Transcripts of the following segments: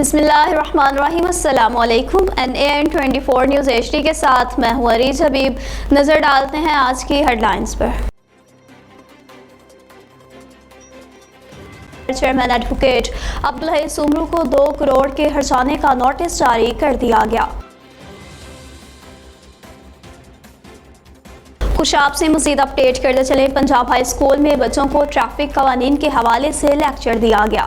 بسم اللہ الرحمن الرحیم۔ السلام علیکم۔ NAN24 نیوز HD کے ساتھ میں ہوں عریض حبیب۔ نظر ڈالتے ہیں آج کی ہیڈ لائنز پر۔ چیئرمین ایڈوکیٹ عبدالحی سومرو کو 2 کروڑ کے ہرجانے کا نوٹس جاری کر دیا گیا۔ خوشاب سے مزید اپڈیٹ کرتے چلیں، پنجاب ہائی اسکول میں بچوں کو ٹریفک قوانین کے حوالے سے لیکچر دیا گیا۔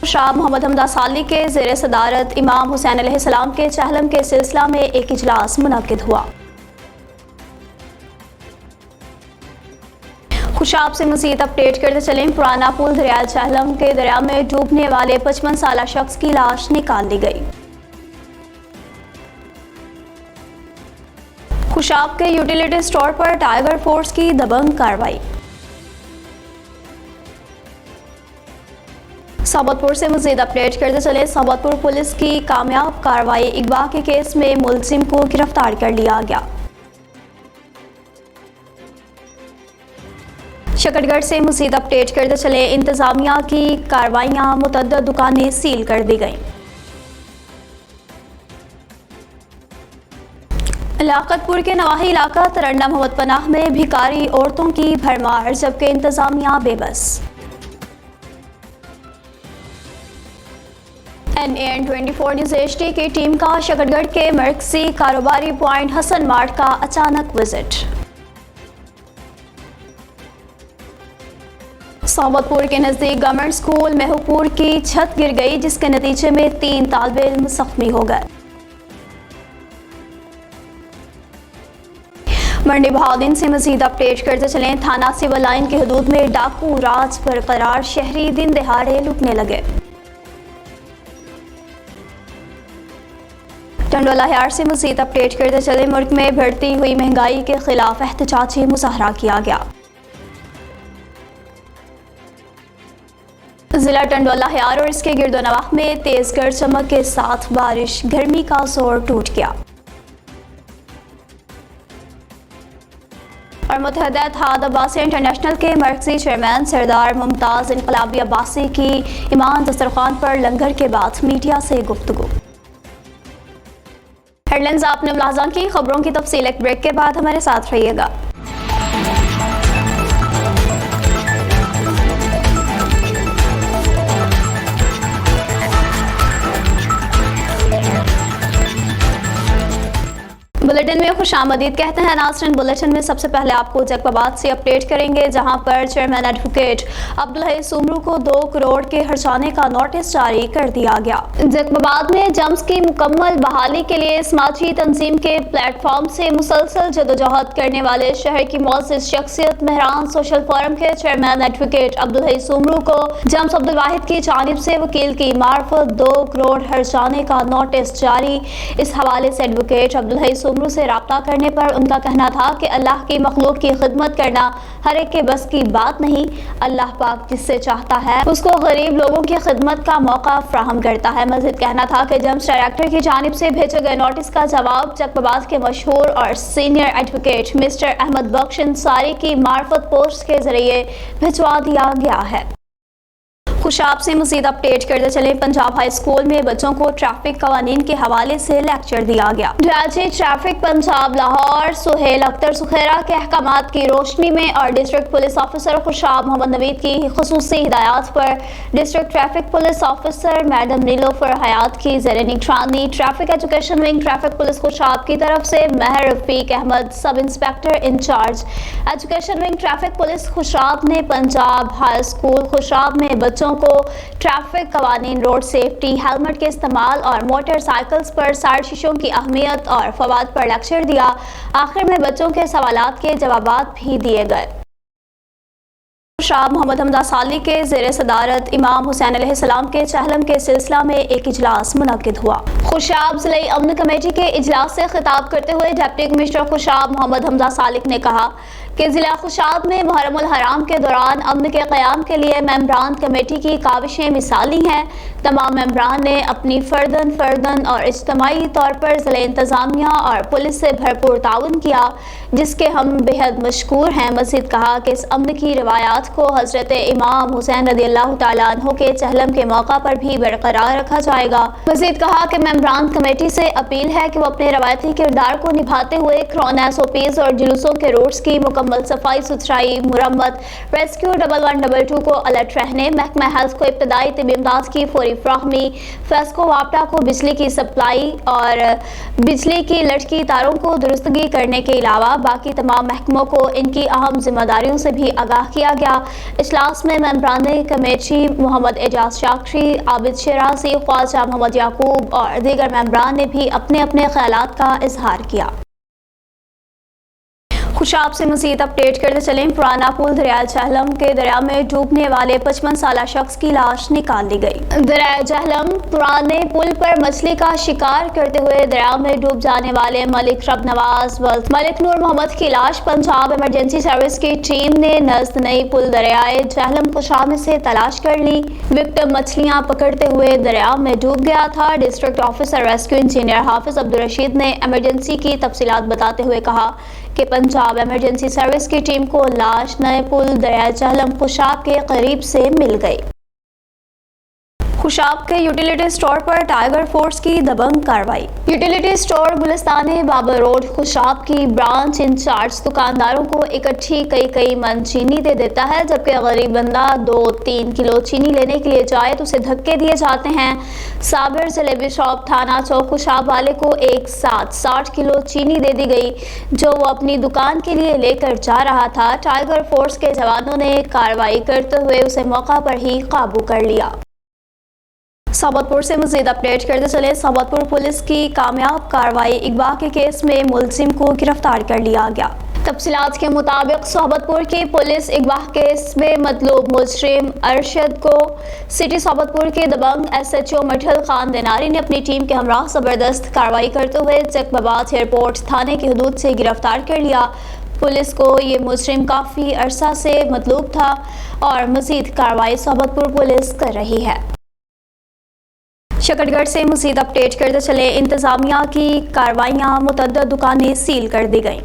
خوشاب محمد حمدہ سالی کے زیر صدارت امام حسین علیہ السلام کے چہلم کے سلسلہ میں ایک اجلاس منعقد ہوا۔ خوشاب سے مزید اپڈیٹ کرتے چلیں، پرانا پل دریائے چہلم کے دریا میں ڈوبنے والے 55 سالہ شخص کی لاش نکال لی گئی۔ خوشاب کے یوٹیلیٹی سٹور پر ٹائیگر فورس کی دبنگ کارروائی۔ سابت پور سے مزید اپڈیٹ کرتے چلے، سابت پور پولیس کی کامیاب کارروائی، اغوا کے کیس میں ملزم کو گرفتار کر لیا گیا۔ شکر گڑھ سے مزید اپڈیٹ کرتے چلے، انتظامیہ کی کارروائیاں، متعدد دکانیں سیل کر دی گئیں۔ لیاقت پور کے نواحی علاقہ ترنڈا محمد پناہ میں بھکاری عورتوں کی بھرمار، جبکہ انتظامیہ بے بس۔ NAN24 نیوز HD کی ٹیم کا شکر گڑھ کے مرکزی کاروباری پوائنٹ حسن مارٹ کا اچانک وزٹ۔ سابت پور کے نزدیک گورنمنٹ اسکول مہوپور کی چھت گر گئی، جس کے نتیجے میں 3 طالب علم زخمی ہو گئے۔ منڈی بہاؤدین سے مزید اپڈیٹ کرتے چلیں، تھانہ سول لائن کی حدود میں ڈاکو راج برقرار، شہری دن دہاڑے لوٹنے لگے۔ ٹنڈوالہ ہیار سے مزید اپڈیٹ کرتے چلے، ملک میں بڑھتی ہوئی مہنگائی کے خلاف احتجاجی مظاہرہ کیا گیا۔ ضلع ٹنڈوالہ ہیار اور اس کے گرد و نواح میں تیز گرج چمک کے ساتھ بارش، گرمی کا زور ٹوٹ گیا۔ اور متحدہ اتحاد عباسی انٹرنیشنل کے مرکزی چیئرمین سردار ممتاز انقلابی عباسی کی ایمان دسترخوان پر لنگر کے بعد میڈیا سے گفتگو۔ ہیڈ لائنز آپ نے ملاحظہ کی، خبروں کی تفصیل ایک بریک کے بعد ہمارے ساتھ رہیے گا۔ بلیٹن میں خوش آمدید کہتے ہیں ناظرین۔ بلیٹن میں سب سے پہلے آپ کو جیکباباد سے اپڈیٹ کریں گے، جہاں پر چیئرمین ایڈوکیٹ عبدالحی سومرو کو 2 کروڑ کے ہرجانے کا نوٹس جاری کر دیا گیا۔ جیکباباد میں جمز کی مکمل بحالی کے لیے سماجی تنظیم کے پلیٹ فارم سے مسلسل جدوجہد کرنے والے شہر کی معزز شخصیت مہران سوشل فورم کے چیئرمین ایڈوکیٹ عبدالحی سومرو کو جمز عبدالواحد کی جانب سے وکیل کی معرفت 2 کروڑ ہرجانے کا نوٹس جاری۔ اس حوالے سے ایڈوکیٹ عبدالحی سومرو سے رابطہ کرنے پر ان کا کہنا تھا کہ اللہ کی مخلوق کی خدمت کرنا ہر ایک کے بس کی بات نہیں، اللہ پاک جس سے چاہتا ہے اس کو غریب لوگوں کی خدمت کا موقع فراہم کرتا ہے۔ مزید کہنا تھا کہ جمز ڈائریکٹر کی جانب سے بھیجے گئے نوٹس کا جواب جیکباباد کے مشہور اور سینئر ایڈوکیٹ مسٹر احمد بخش انصاری کی معرفت پوسٹ کے ذریعے بھجوا دیا گیا ہے۔ خوشاب سے مزید اپڈیٹ کرتے چلیں، پنجاب ہائی اسکول میں بچوں کو ٹریفک قوانین کے حوالے سے لیکچر دیا گیا۔ ڈی ٹریفک پنجاب لاہور سہیل اختر سخیرہ کے احکامات کی روشنی میں اور district police officer Khushab Muhammad Naveed کی خصوصی ہدایات پر district traffic police officer madam Nilofar Hayat کی زیر نگرانی traffic education wing traffic police Khushab کی طرف سے Mehr Rafiq Ahmed sub inspector incharge education wing traffic police Khushab نے پنجاب ہائی اسکول خوشاب میں بچوں کو ٹریفک قوانین، روڈ سیفٹی، ہیلمٹ کے استعمال اور موٹر سائیکلز پر سائیڈ شیشوں کی اہمیت اور فوائد پر لیکچر دیا۔ آخر میں بچوں کے سوالات کے جوابات بھی دیے گئے۔ خوشاب محمد حمدہ سالی کے زیر صدارت امام حسین علیہ السلام کے چہلم کے سلسلہ میں ایک اجلاس منعقد ہوا۔ خوشاب ضلعی امن کمیٹی کے اجلاس سے خطاب کرتے ہوئے ڈپٹی کمشنر خوشاب محمد حمدہ سالک نے کہا کہ ضلع خوشاب میں محرم الحرام کے دوران امن کے قیام کے لیے ممبران کمیٹی کی کاوشیں مثالی ہیں۔ تمام ممبران نے اپنی فردن اور اجتماعی طور پر ضلع انتظامیہ اور پولیس سے بھرپور تعاون کیا، جس کے ہم بے حد مشکور ہیں۔ مزید کہا کہ اس امن کی روایات کو حضرت امام حسین رضی اللہ تعالیٰ عنہ کے چہلم کے موقع پر بھی برقرار رکھا جائے گا۔ مزید کہا کہ ممبران کمیٹی سے اپیل ہے کہ وہ اپنے روایتی کردار کو نبھاتے ہوئے کرونا SOPs اور جلوسوں کے روٹس کی مکمل صفائی ستھرائی، مرمت، ریسکیو 1112 کو الرٹ رہنے، محکمہ ہیلتھ کو ابتدائی طبی امداد کی فوری فراہمی، فیسکو واپڈا کو بجلی کی سپلائی اور بجلی کی لٹکی تاروں کو درستگی کرنے کے علاوہ باقی تمام محکموں کو ان کی اہم ذمہ داریوں سے بھی آگاہ کیا گیا۔ اجلاس میں ممبران کمیٹی محمد اعجاز شاکری، عابد شیرازی، خواجہ محمد یعقوب اور دیگر ممبران نے بھی اپنے اپنے خیالات کا اظہار کیا۔ خوشاب سے مزید اپڈیٹ کرتے چلیں۔ پرانا پل دریائے جہلم کے دریا میں ڈوبنے والے 55 سالہ شخص کی لاش نکال لی گئی۔ دریائے جہلم پرانے پل پر مچھلی کا شکار کرتے ہوئے دریا میں ڈوب جانے والے ملک رب نواز ملک نور محمد کی لاش پنجاب ایمرجنسی سروس کی ٹیم نے نزد نئی پل دریائے جہلم خوشاب میں سے تلاش کر لی۔ وکٹم مچھلیاں پکڑتے ہوئے دریا میں ڈوب گیا تھا۔ ڈسٹرکٹ آفیسر ریسکیو انجینئر حافظ عبدالرشید نے ایمرجنسی کی تفصیلات بتاتے ہوئے کہا کہ پنجاب ایمرجنسی سروس کی ٹیم کو لاش نئے پل دریائے جہلم خوشاب کے قریب سے مل گئی۔ خوشاب کے یوٹیلیٹی سٹور پر ٹائیگر فورس کی دبنگ کارروائی۔ یوٹیلیٹی سٹور گلستان بابر روڈ خوشاب کی برانچ انچارج دکانداروں کو اکٹھی کئی من چینی دے دیتا ہے، جبکہ غریب بندہ 2-3 کلو چینی لینے کے لیے جائے تو اسے دھکے دیے جاتے ہیں۔ صابر جلیبی شاپ تھانہ چوک خوشاب والے کو ایک ساتھ 60 کلو چینی دے دی گئی جو وہ اپنی دکان کے لیے لے کر جا رہا تھا۔ ٹائیگر فورس کے جوانوں نے کارروائی کرتے ہوئے اسے موقع پر ہی قابو کر لیا۔ صحبت پور سے مزید اپڈیٹ کرتے چلے۔ صحبت پور پولیس کی کامیاب کارروائی، اغوا کے کیس میں ملزم کو گرفتار کر لیا گیا۔ تفصیلات کے مطابق صحبت پور کی پولیس اغوا کیس میں مطلوب مجرم ارشد کو سٹی صحبت پور کے دبنگ SHO مٹھل خان دیناری نے اپنی ٹیم کے ہمراہ زبردست کارروائی کرتے ہوئے چک باباد ایئرپورٹ تھانے کی حدود سے گرفتار کر لیا۔ پولیس کو یہ مجرم کافی عرصہ سے مطلوب تھا اور مزید کارروائی صحبت پور پولیس کر رہی ہے۔ شکر گڑھ سے مزید اپڈیٹ کرتے چلے۔ انتظامیہ کی کارروائیاں، متعدد دکانیں سیل کر دی گئیں۔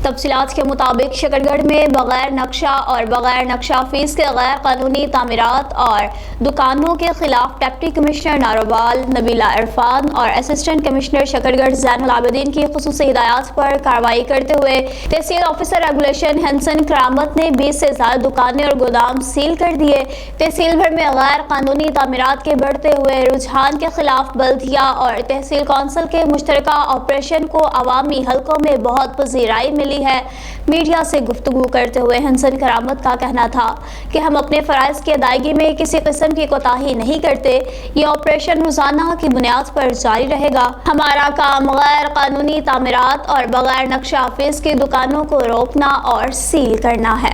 تفصیلات کے مطابق شکر گڑھ میں بغیر نقشہ اور بغیر نقشہ فیس کے غیر قانونی تعمیرات اور دکانوں کے خلاف ڈپٹی کمشنر ناروال نبیلہ عرفان اور اسسٹنٹ کمشنر شکر گڑھ زین العابدین کی خصوصی ہدایات پر کارروائی کرتے ہوئے تحصیل آفیسر ریگولیشن ہنسن کرامت نے 20 سے زیادہ دکانیں اور گودام سیل کر دیے۔ تحصیل بھر میں غیر قانونی تعمیرات کے بڑھتے ہوئے رجحان کے خلاف بلدیہ اور تحصیل کونسل کے مشترکہ آپریشن کو عوامی حلقوں میں بہت پذیرائی ملی ہے۔ میڈیا سے گفتگو کرتے ہوئے ہنسن کرامت کا کہنا تھا کہ ہم اپنے فرائض کی ادائیگی میں کسی قسم کی کوتاہی نہیں کرتے۔ یہ آپریشن روزانہ کی بنیاد پر جاری رہے گا۔ ہمارا کام غیر قانونی تعمیرات اور بغیر نقشہ فیس کی دکانوں کو روکنا اور سیل کرنا ہے۔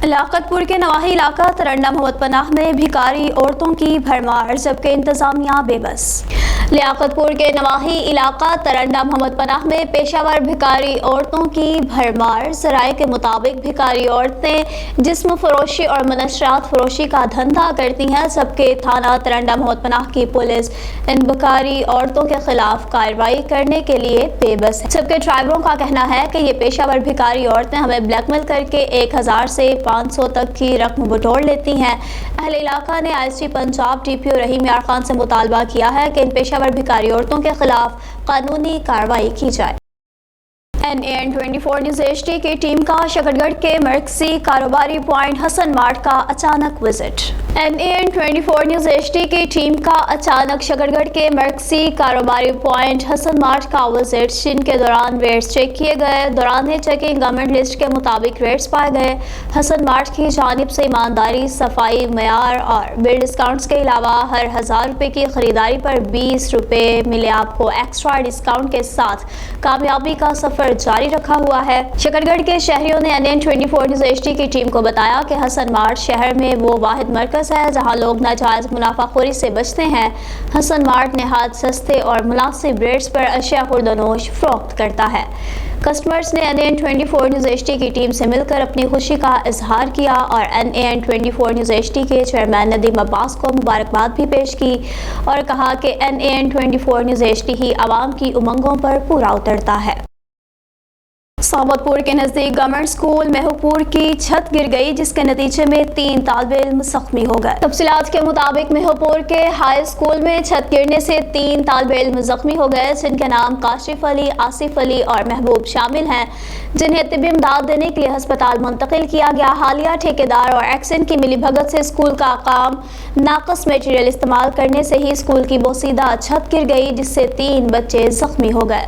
لیاقت پور کے نواحی علاقہ ترنڈا محمد پناہ میں بھکاری عورتوں کی بھرمار، جبکہ انتظامیہ بے بس۔ لیاقت پور کے نواحی علاقہ ترنڈا محمد پناہ میں پیشہ ور بھکاری عورتوں کی بھرمار۔ ذرائع کے مطابق بھکاری عورتیں جسم فروشی اور منشیات فروشی کا دھندا کرتی ہیں، جبکہ تھانہ ترنڈا محمد پناہ کی پولیس ان بھکاری عورتوں کے خلاف کارروائی کرنے کے لیے بے بس ہے، جبکہ ڈرائیوروں کا کہنا ہے کہ یہ پیشہ ور بھکاری عورتیں ہمیں بلیک میل کر کے 1000 سے 500 تک کی رقم بٹور لیتی ہیں۔ اہل علاقہ نے IGP پنجاب DPO رحیم یار خان سے مطالبہ کیا ہے کہ ان پیشہ ور بھکاری عورتوں کے خلاف قانونی کارروائی کی جائے۔ NAN24 نیوز HD کی ٹیم کا شکر گڑھ کے مرکزی کاروباری پوائنٹ حسن مارٹ کا اچانک وزٹ۔ NAN24 نیوز HD کی ٹیم کا اچانک شکر گڑھ کے مرکزی کاروباری پوائنٹ حسن مارٹ کا وزٹ، جن کے دوران ریٹس چیک کیے گئے۔ دوران چیکنگ گورنمنٹ لسٹ کے مطابق ریٹس پائے گئے۔ حسن مارٹ کی جانب سے ایمانداری، صفائی، معیار اور بل ڈسکاؤنٹس کے علاوہ ہر 1000 روپے کی خریداری پر 20 روپے ملے آپ کو ایکسٹرا ڈسکاؤنٹ کے ساتھ کامیابی کا سفر جاری رکھا ہوا ہے۔ شکر گڑھ کے شہریوں نے NAN24 نیوز HD کی ٹیم کو بتایا کہ حسن مارٹ شہر میں وہ واحد مرکز ہے جہاں لوگ ناجائز منافع خوری سے بچتے ہیں۔ حسن مارٹ نہایت سستے اور مناسب ریٹس پر اشیاء خوردونوش فروخت کرتا ہے۔ کسٹمرز نے NAN24 نیوز HD کی ٹیم سے مل کر اپنی خوشی کا اظہار کیا اور NAN24 نیوز HD کے چیئرمین ندیم عباس کو مبارکباد بھی پیش کی اور کہا کہ NAN24 نیوز HD ہی عوام کی امنگوں پر پورا اترتا ہے۔ صحبت پور کے نزدیک گورنمنٹ اسکول مہوپور کی چھت گر گئی جس کے نتیجے میں 3 طالب علم زخمی ہو گئے۔ تفصیلات کے مطابق مہوپور کے ہائی اسکول میں چھت گرنے سے 3 طالب علم زخمی ہو گئے جن کے نام کاشف علی، آصف علی اور محبوب شامل ہیں جنہیں طبی امداد دینے کے لیے ہسپتال منتقل کیا گیا۔ حالیہ ٹھیکیدار اور ایکسن کی ملی بھگت سے اسکول کا کام ناقص میٹیریل استعمال کرنے سے ہی اسکول کی بوسیدہ چھت گر گئی جس سے 3 بچے زخمی ہو گئے۔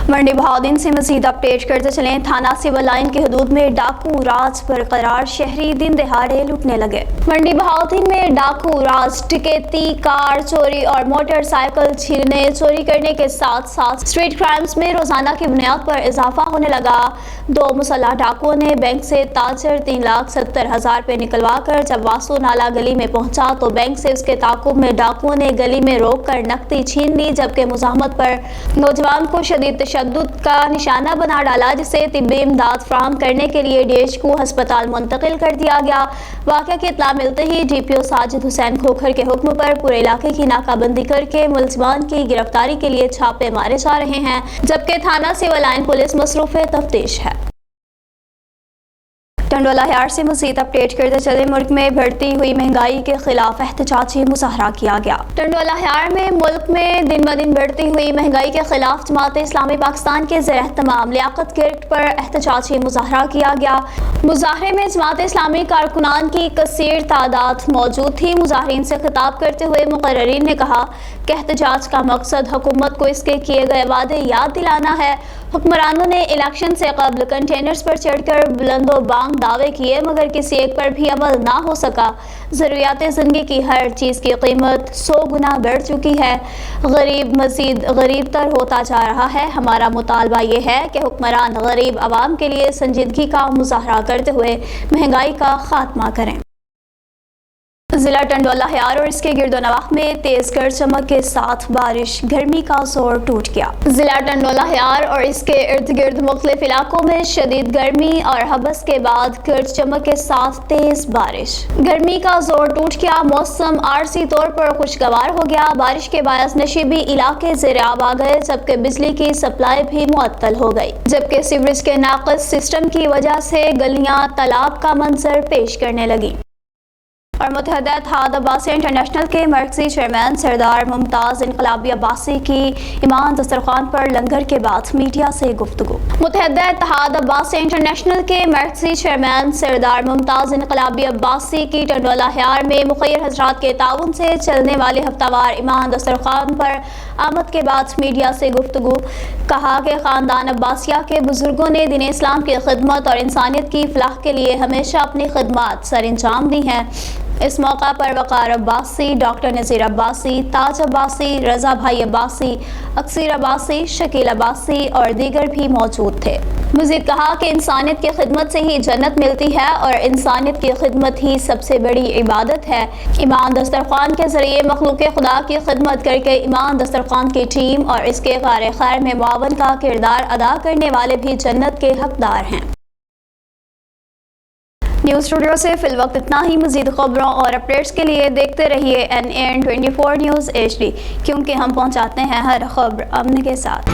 منڈی بہاؤدین سے مزید اپڈیٹ کرتے چلیں۔ تھانہ سول لائن کی حدود میں ڈاکو راج برقرار، شہری دن دہاڑے لوٹنے لگے۔ منڈی بہاؤدین میں ڈاکو راج ڈکیتی، کار چوری اور موٹر سائیکل چھیننے چوری کرنے کے ساتھ ساتھ اسٹریٹ کرائمز میں روزانہ کی بنیاد پر اضافہ ہونے لگا۔ 2 مسلح ڈاکوؤں نے بینک سے تاجر 3,70,000 روپے نکلوا کر جب واسو نالا گلی میں پہنچا تو بینک سے اس کے تعاقب میں ڈاکوؤں نے گلی میں روک کر نقدی چھین لی، جبکہ مزاحمت پر نوجوان کو شدید تشدد کا نشانہ بنا ڈالا جسے طبی امداد فراہم کرنے کے لیے DH کو ہسپتال منتقل کر دیا گیا۔ واقعہ کی اطلاع ملتے ہی DPO ساجد حسین کھوکھر کے حکم پر پورے علاقے کی ناکہ بندی کر کے ملزمان کی گرفتاری کے لیے چھاپے مارے جا رہے ہیں، جبکہ تھانہ سول لائن پولیس مصروف تفتیش ہے۔ ٹنڈوالہ ہیار سے مزید اپڈیٹ کرتے چلے۔ ملک میں بڑھتی ہوئی مہنگائی کے خلاف احتجاجی مظاہرہ کیا گیا۔ ٹنڈوالہ ہیار میں ملک میں دن بدن بڑھتی ہوئی مہنگائی کے خلاف جماعت اسلامی پاکستان کے زیر اہتمام لیاقت گیٹ پر احتجاجی مظاہرہ کیا گیا۔ مظاہرے میں جماعت اسلامی کارکنان کی کثیر تعداد موجود تھی۔ مظاہرین سے خطاب کرتے ہوئے مقررین نے کہا کہ احتجاج کا مقصد حکومت کو اس کے کیے گئے وعدے یاد دلانا ہے۔ حکمرانوں نے الیکشن سے قبل کنٹینرز پر چڑھ کر بلند و بانگ دعوے کیے مگر کسی ایک پر بھی عمل نہ ہو سکا۔ ضروریات زندگی کی ہر چیز کی قیمت 100 گنا بڑھ چکی ہے۔ غریب مزید غریب تر ہوتا جا رہا ہے۔ ہمارا مطالبہ یہ ہے کہ حکمران غریب عوام کے لیے سنجیدگی کا مظاہرہ کرتے ہوئے مہنگائی کا خاتمہ کریں۔ ضلع ٹنڈوالہ ہیار اور اس کے گرد و نواح میں تیز گرج چمک کے ساتھ بارش، گرمی کا زور ٹوٹ گیا۔ ضلع ٹنڈوالہ ہیار اور اس کے ارد گرد مختلف علاقوں میں شدید گرمی اور ہبس کے بعد گرج چمک کے ساتھ تیز بارش، گرمی کا زور ٹوٹ گیا۔ موسم عارضی طور پر خوشگوار ہو گیا۔ بارش کے باعث نشیبی علاقے زیر آب آ گئے جبکہ بجلی کی سپلائی بھی معطل ہو گئی، جبکہ سیوریج کے ناقص سسٹم کی وجہ سے گلیاں تالاب کا منظر پیش کرنے لگیں۔ اور متحدہ اتحاد عباسی انٹرنیشنل کے مرکزی چیئرمین سردار ممتاز انقلابی عباسی کی ایمان دسترخوان پر لنگر کے بعد میڈیا سے گفتگو۔ متحدہ اتحاد عباسی انٹرنیشنل کے مرکزی چیئرمین سردار ممتاز انقلابی عباسی کی ٹنڈوالہ ہیار میں مخیر حضرات کے تعاون سے چلنے والے ہفتہ وار ایمان دسترخوان پر آمد کے بعد میڈیا سے گفتگو۔ کہا کہ خاندان عباسیہ کے بزرگوں نے دین اسلام کی خدمت اور انسانیت کی فلاح کے لیے ہمیشہ اپنی خدمات سر انجام دی ہیں۔ اس موقع پر وقار عباسی، ڈاکٹر نذیر عباسی، تاج عباسی، رضا بھائی عباسی، اکثر عباسی، شکیل عباسی اور دیگر بھی موجود تھے۔ مزید کہا کہ انسانیت کی خدمت سے ہی جنت ملتی ہے اور انسانیت کی خدمت ہی سب سے بڑی عبادت ہے۔ ایمان دسترخوان کے ذریعے مخلوق خدا کی خدمت کر کے ایمان دسترخوان کی ٹیم اور اس کے کار خیر میں معاون کا کردار ادا کرنے والے بھی جنت کے حقدار ہیں۔ نیوز اسٹوڈیو سے فی الوقت اتنا ہی۔ مزید خبروں اور اپڈیٹس کے لیے دیکھتے رہیے NAN 24 نیوز HD، کیونکہ ہم پہنچاتے ہیں ہر خبر امن کے ساتھ۔